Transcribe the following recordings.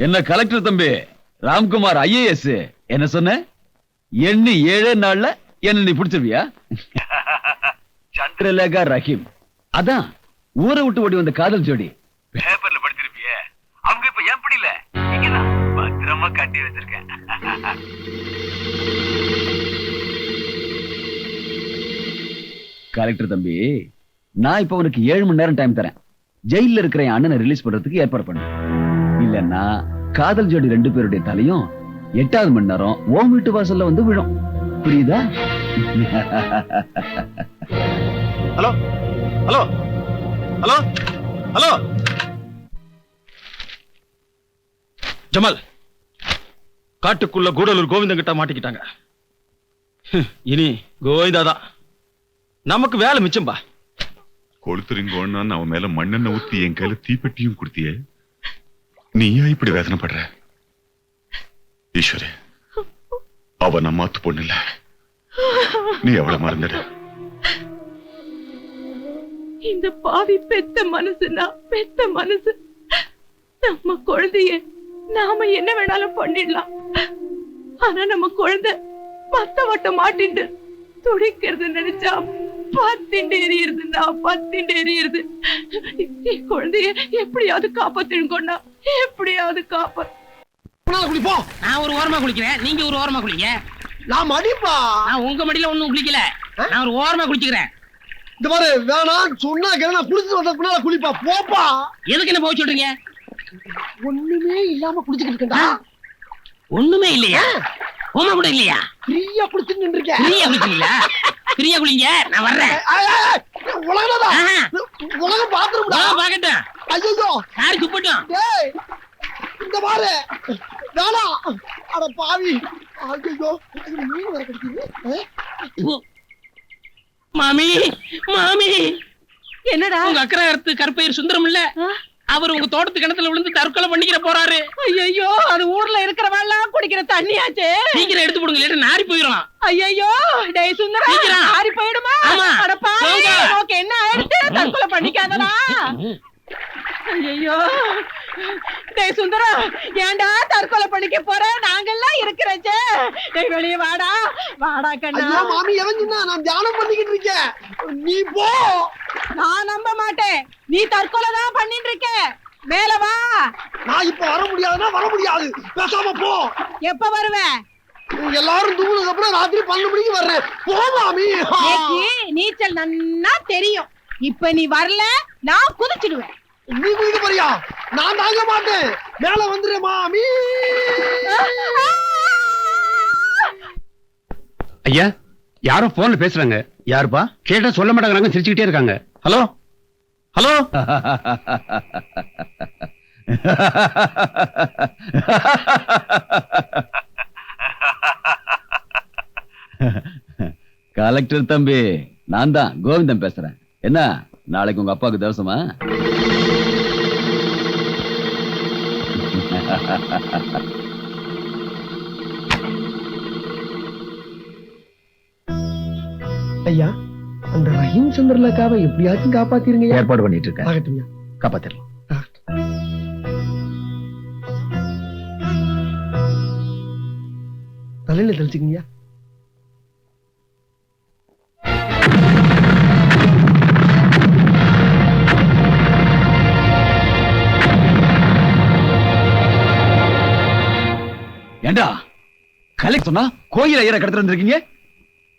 என்ன கலெக்டர் தம்பி ராம்குமார் ஐஏஎஸ் என்ன சொன்ன? எண்ணி 7 நாள்ல என்ன நீ பிடிச்சிருவியா? சந்திரலேகா ரஹீம் அதான் ஊரை விட்டு ஓடி வந்த காதல் ஜோடி. பேப்பர்ல படிச்சிருப்பிய. அவங்க இப்ப ஏன் பிடில? இங்கதான் பத்திரமா கட்டி வச்சிருக்கேன். கலெக்டர் தம்பி, நான் இப்ப உனக்கு 7 மணி நேரம் டைம் தரேன். ஜெயில இருக்கிற என் அண்ணனை ரிலீஸ் பண்றதுக்கு ஏற்பாடு பண்ணு. இல்லன்னா காதல் ஜோடி 2 பேருடைய தலையும் 8வது மணி நேரம் ஓம் வீட்டு வாசல்ல வந்து விழும். புரியுதா? Hello hello hello hello Jamal, காட்டுக்குள்ள கூடலூர் கோவிந்தன் கிட்ட மாட்டிக்கிட்டாங்க. இனி கோவிந்தாதான் நமக்கு வேலை மிச்சம்பா. கொளுத்துறீங்கன்னு அவன் மேல மண்ணெண்ண ஊத்தி என் கையில தீப்பெட்டியும் கொடுத்தியே. நீயா இப்படி வேதனைப்படுற? ஈஸ்வரே, அவ நம்ம மாத்து பொண்ணு இல்ல. நீ அவளை மறந்துடு. இந்த பாவி பெத்த மனசுனா பெத்த மனசு. நம்ம குழந்தைய நாம என்ன வேணாலும் பண்ணிடலாம். ஆனா நம்ம குழந்தை மத்த வட்ட மாட்டிண்டு துடிக்கிறது நினைச்சா பத்திண்டு எரியுதுன்னா பத்திண்டு எரியுது. குழந்தைய எப்படியாவது காப்பாத்திடுங்கண்ணா, எப்படியாவது காப்பாத்து. குளிப்போம். நான் ஒரு ஓரமா குளிக்கிறேன், நீங்க ஒரு ஓரமா குளிங்க. நான் மடிப்பா. நான் உங்க மடியில ஒண்ணும் குளிக்கல, நான் ஒரு ஓரமா குளிச்சுக்கிறேன். இந்த மாதிரி வேணாம் சொன்னா நான் குளிச்சு வந்தா குளிப்பா. போப்பா. எதுக்கு என்ன போக சொல்றீங்க? ஒண்ணுமே இல்லாம குளிச்சுக்கிட்டு இருக்கா. ஒண்ணுமே இல்லையா? ஓமா கூட இல்லையா? ஃப்ரீயா குளிச்சுட்டு நின்னுருக்கேன். ஃப்ரீயா குளிச்சீங்களா? ஃப்ரீயா குளிங்க, நான் வர்றேன். உலகடா உலக பாத்ரூம்டா. பாக்கட்டும். ஐயோ யாரு துப்பட்டும். டேய் இந்த பாரு வேணா. அட பாவி. ஐயோ மீன் வர கடிக்குது. மாமி மாமி, என்னடா? உங்க அக்கறை கருப்பையர் சுந்தரம் இல்ல, அவர் உங்க தோட்டத்து கிணத்துல விழுந்து தற்கொலை பண்ணிக்கிற போறாரு. ஐயோ, அது ஊர்ல இருக்கிறவெல்லாம் குடிக்கிற தண்ணியாச்சே. சீக்கிரம் எடுத்து போடுங்க, இல்ல நாரி போயிடும். ஐயோ டேய் சுந்தரம், சீக்கிரம் நாரி போயிடுமா? அட பாவி, ஓகே என்ன ஆயிடுச்சு? தற்கொலை பண்ணிக்காதடா. ஐயோ டேய் சுந்தரம், ஏன்டா தற்கொலை பண்ணிக்க போற? நாங்கெல்லாம் இருக்கிறச்சே. டேய் வெளியே வாடா, வாடா கண்ணா. ஐயா மாமி, எவங்கினா நான் தியானம் பண்ணிக்கிட்டு இருக்கேன், நீ போ. நான் நம்ப மாட்டேன், நீ தற்கொலை தான் பண்ணிட்டு இருக்க. மேல வா. நான் இப்ப வர முடியாதுன்னா வர முடியாது, பேசாம போ. எப்ப வருவ? எல்லாரும் தூங்குனதுக்கு அப்புறம் ராத்திரி 12 மணிக்கு வர்றேன். போ மாமி. நீச்சல் நன்னா தெரியும். இப்ப நீ வரல, நான் குதிச்சிடுவேன். நீ குதிக்க போறியா? நான் தாங்க மாட்டேன். மேல வந்துரு மாமி. ஐயா, யாரோ போன்ல பேசுறாங்க. யாருப்பா? கேட்டா சொல்ல மாட்டாங்க, சிரிச்சுக்கிட்டே இருக்காங்க. Hello hello. கலெக்டர் தம்பி, நான் தான் கோவிந்தன் பேசுறேன். என்ன நாளைக்கு உங்க அப்பாவுக்கு தவசமா? ஐயா, அந்த ரஹீம் சந்திரலேகாவை எப்படியாச்சும் காப்பாத்திருங்க. ஏற்பாடு பண்ணிட்டு இருக்கேன். ஆகட்டும்யா, காப்பாத்திரலாம். தலையில தெளிச்சுக்கீங்க. ஏண்டா கலெக்ட் சொன்னா கோயில் ஐயரை கடத்திட்டு வந்திருக்கீங்க?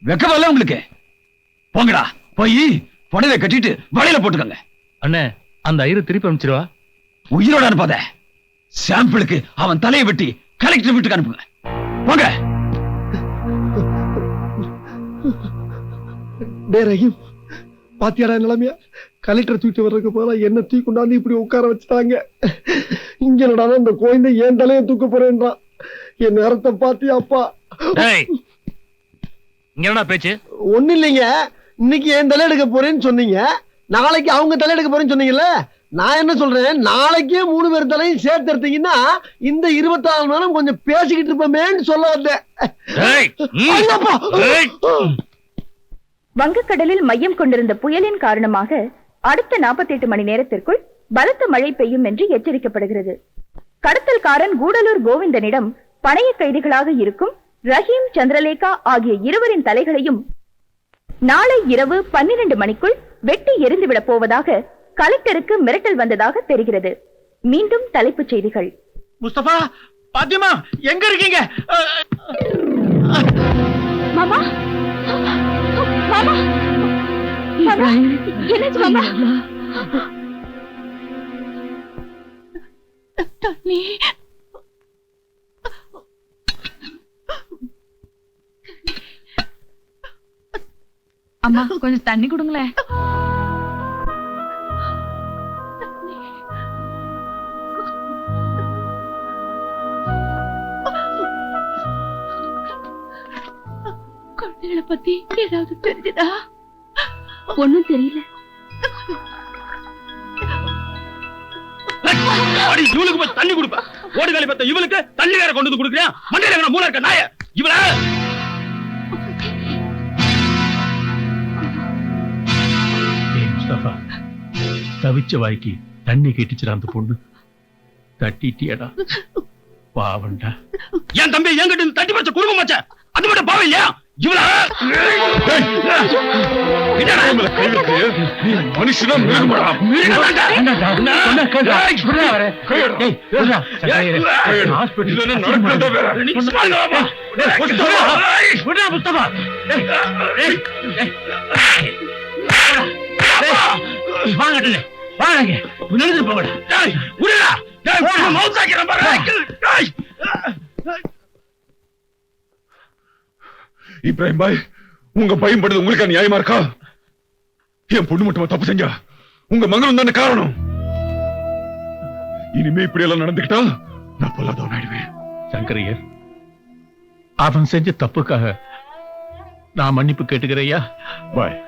வெக்கமல்ல உங்களுக்கு? போங்கடா, போய் புடவை கட்டிட்டு வலையில போட்டுக்கங்க. அண்ணே, அந்த ஐயரை திருப்பி அனுப்பிச்சிருவா. உயிரோட அனுப்பாத. சாம்பிளுக்கு அவன் தலையை வெட்டி கலெக்டர் வீட்டுக்கு அனுப்புங்க. போங்க. டே ரஹீம், பாத்தியாடா நிலைமையா? கலெக்டர் தூக்கிட்டு வர்றதுக்கு போல என்ன தூக்கி கொண்டாந்து இப்படி உட்கார வச்சுட்டாங்க. இங்க நடாதான் இந்த கோயிந்த ஏன் தலையை தூக்க போறேன்றான். என் நேரத்தை பாத்தியாப்பா? இங்க பேச்சு ஒண்ணு இல்லைங்க. இன்னைக்கு என் தலை எடுக்க போறேன்னு சொன்னீங்க, நாளைக்கு அவங்க தலை எடுக்க போறேன்னு சொன்னீங்கல்ல. நான் என்ன சொல்றேன், நாளைக்கே 3 பேர் தலையும் சேர்த்து எடுத்தீங்கன்னா இந்த 24 மணி நேரம் கொஞ்சம் பேசிக்கிட்டு இருப்போமேன்னு சொல்ல வந்தேன். வங்கக்கடலில் மையம் கொண்டிருந்த புயலின் காரணமாக அடுத்த 48 மணி நேரத்திற்குள் பலத்த மழை பெய்யும் என்று எச்சரிக்கப்படுகிறது. கடத்தல்காரன் கூடலூர் கோவிந்தனிடம் பணைய கைதிகளாக இருக்கும் ரஹீம், சந்திரலேகா ஆகிய இருவரின் தலைகளையும் நாளை இரவு 12 மணிக்குள் வெட்டி எரிந்துவிடப் போவதாக கலெக்டருக்கு மிரட்டல் வந்ததாக தெரிகிறது. மீண்டும் தலைப்புச் செய்திகள். முஸ்தபா, பாத்திமா, எங்க இருக்கீங்க? மாமா, மாமா, மாமா, என்னாச்சு மாமா? தண்ணி. அம்மா கொஞ்சம் தண்ணி கொடுங்களேன். குழந்தைகளை பத்தி ஏதாவது தெரிஞ்சதா? ஒண்ணும் தெரியல. அடி, இவளுக்கு போய் தண்ணி கொடுப்ப. ஓடுகாலி பத்த இவளுக்கு தண்ணி வேற கொண்டு வந்து கொடுக்குறியா? மண்டையில மூளை இருக்க நாய இவள. முஸ்தபா, தவிச்ச வாய்க்கு தண்ணி கெட்டிச்சிட அந்த பொண்ணு. தட்டிட்டியடா, பாவண்டா. என் தம்பி என்கிட்ட இருந்து தட்டி பச்ச குடும்பம் வச்ச, அது மட்டும் பாவம் இல்லையா? இவள மனுஷனா மிருகமாடா. இப்ராஹிம் பாய், உங்க பையன் படுறது உங்களுக்கு நியாயமா இருக்கா? என் பொண்ணு மட்டும் தப்பு செஞ்சா உங்க மங்களும் தானே காரணம். இனிமே இப்படி எல்லாம் நடந்துக்கிட்டா நான் பொல்லாதவன் ஆயிடுவேன். சங்கரையர், அவன் செஞ்ச தப்புக்காக நான் மன்னிப்பு கேட்டுக்கிறையா? பாய்,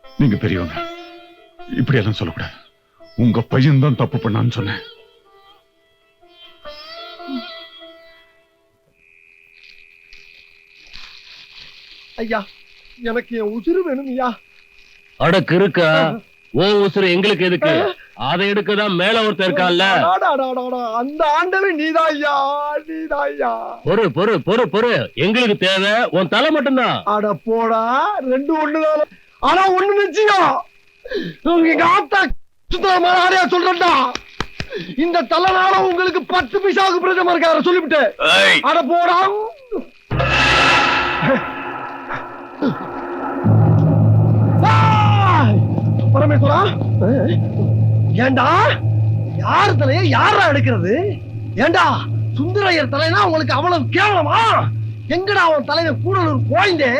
நீங்க பெரியவங்க, இப்படி எல்லாம் சொல்லக்கூடாது. உங்க பையன் தான் தப்பு பண்ணான்னு சொன்னேன். ஐயா, எனக்கு என் உசுறு வேணும் ஐயா. அடக்கு இருக்கா? ஓ உசுறு எங்களுக்கு எதுக்கு? அதை எடுக்கதான் மேல ஒருத்தர் இருக்கான்ல. அந்த ஆண்டவன் நீதான் ஐயா, நீதான் ஐயா. பொறு பொறு பொறு பொறு, எங்களுக்கு தேவை உன் தலை மட்டும்தான். அட போடா, ரெண்டு ஒண்ணுதான். ஆனா ஒண்ணு நிச்சயம், உங்க ஆத்தா சுத்தமா ஆரையா சொல்றா, இந்த தலைனால உங்களுக்கு 10 பைசாவுக்கு பிரச்சனை இருக்காரு சொல்லிவிட்டு. அட போடா. பரமேஸ்வரா, ஏண்டா யார் தலைய யாரா எடுக்கிறது? ஏண்டா சுந்தரையர் தலைனா உங்களுக்கு அவ்வளவு கேவலமா? எங்கடா அவன் தலைவன் கூடலூர் கோயந்தே,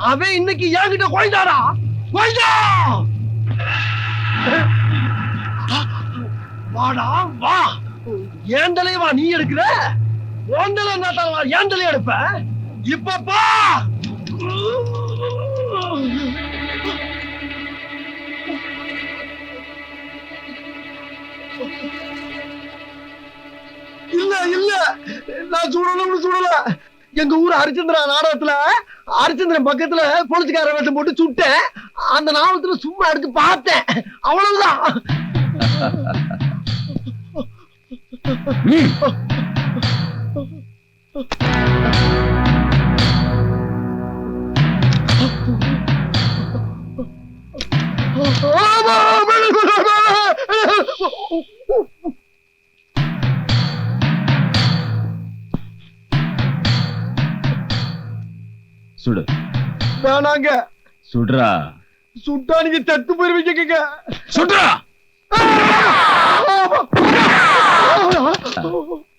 அவன் இன்னைக்கு என்கிட்ட கோயந்தாடா. கோயந்தா, வாடா வா. ஏன் தலைவா நீ எடுக்கிற? உன் தலை என்ன, ஏன் தலைய எடுப்ப? இப்பப்பா இல்ல இல்ல, நான் சுடல. எங்க ஊர் ஹரிச்சந்திரா நாடகத்துல ஹரிச்சந்திரன் பக்கத்துல போலீஸ்கார வேஷம் போட்டு சுட்டேன். அந்த நாவலத்துல சும்மா எடுத்து பார்த்தேன், அவ்வளவுதான். சுடு. வேணாங்க. சுடுறா. சுட்டா நீங்க செத்து போயிருவீங்க. சுடுறா.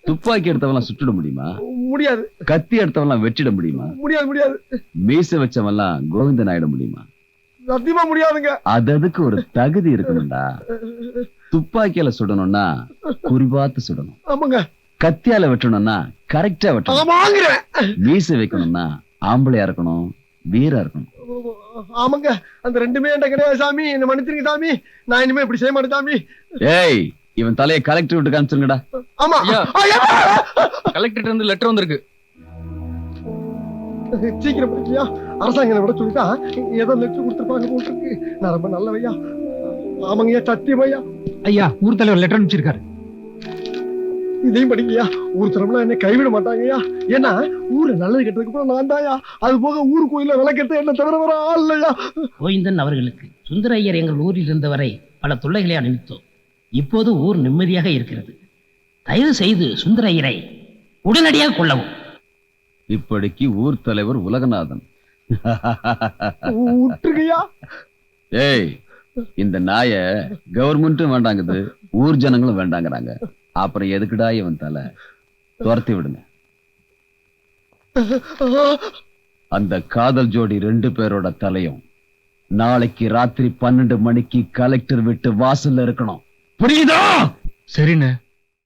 துப்பாக்கி எடுத்தவெல்லாம் சுட்டுட முடியுமா? முடியாது. கத்தி எடுத்தவெல்லாம் வெட்டிட முடியுமா? முடியாது முடியாது. மீச வச்சவெல்லாம் கோவிந்தன் ஆயிட முடியுமா? சத்தியமா முடியாதுங்க. அதுக்கு ஒரு தகுதி இருக்கணும்டா. துப்பாக்கியால சுடணும்னா குறிபாத்து சுடணும். ஆமாங்க. கத்தியால வெட்டணும்னா கரெக்டா வெட்டணும். மீச வைக்கணும்னா ஆம்பளையா இருக்கணும், வீரா இருக்கணும். ஆமாங்க, அந்த ரெண்டுமே என்கிட்ட கிடையாது சாமி. என்ன மன்னிச்சிருங்க சாமி, நான் இனிமே இப்படி செய்ய மாட்டேன் சாமி. ஏய், இவன் தலையை கலெக்டர் விட்டு காமிச்சிருங்கடா. ஆமா, கலெக்டர் இருந்து லெட்டர் வந்திருக்கு. சீக்கிரம் படிக்கலையா? அரசாங்கம் விட சொல்லிட்டா ஏதோ லெட்டர் கொடுத்துருப்பாங்க போட்டுருக்கு. நான் ரொம்ப நல்லவையா. ஆமாங்கய்யா, சத்தியமையா. ஐயா, ஊர் தலைவர் லெட்டர் அனுப்பிச்சிருக்காரு. இதையும் படிங்கய்யா. ஊர் தரப்புல என்ன கைவிட மாட்டாங்கய்யா. ஏன்னா ஊரு நல்லது கெட்டதுக்கு அப்புறம் நான் தாயா. அது போக ஊர் கோயில விளக்கெடுத்து என்ன தவிர வர ஆள் இல்லையா. கோவிந்தன் அவர்களுக்கு சுந்தர ஐயர் எங்கள் ஊரில் இருந்தவரை பல தொல்லைகளை அனுப்பித்தோம். இப்போது ஊர் நிம்மதியாக இருக்கிறது. தயவு செய்து சுந்தர ஐயரை உடனடியாக கொள்ளவும். இப்படிக்கு ஊர் தலைவர் உலகநாதன். விட்டுருங்கய்யா. ஏய், இந்த நாய கவர்மெண்ட்டும் வேண்டாங்குது, ஊர் ஜனங்களும் வேண்டாங்கிறாங்க. அப்புறம் எதுக்குடா இவன் தலை? துரத்தி விடுங்க. அந்த காதல் ஜோடி 2 பேரோட தலையும் நாளைக்கு ராத்திரி 12 மணிக்கு கலெக்டர் விட்டு வாசல்ல இருக்கணும். புரியுதா? சரிண்ணே.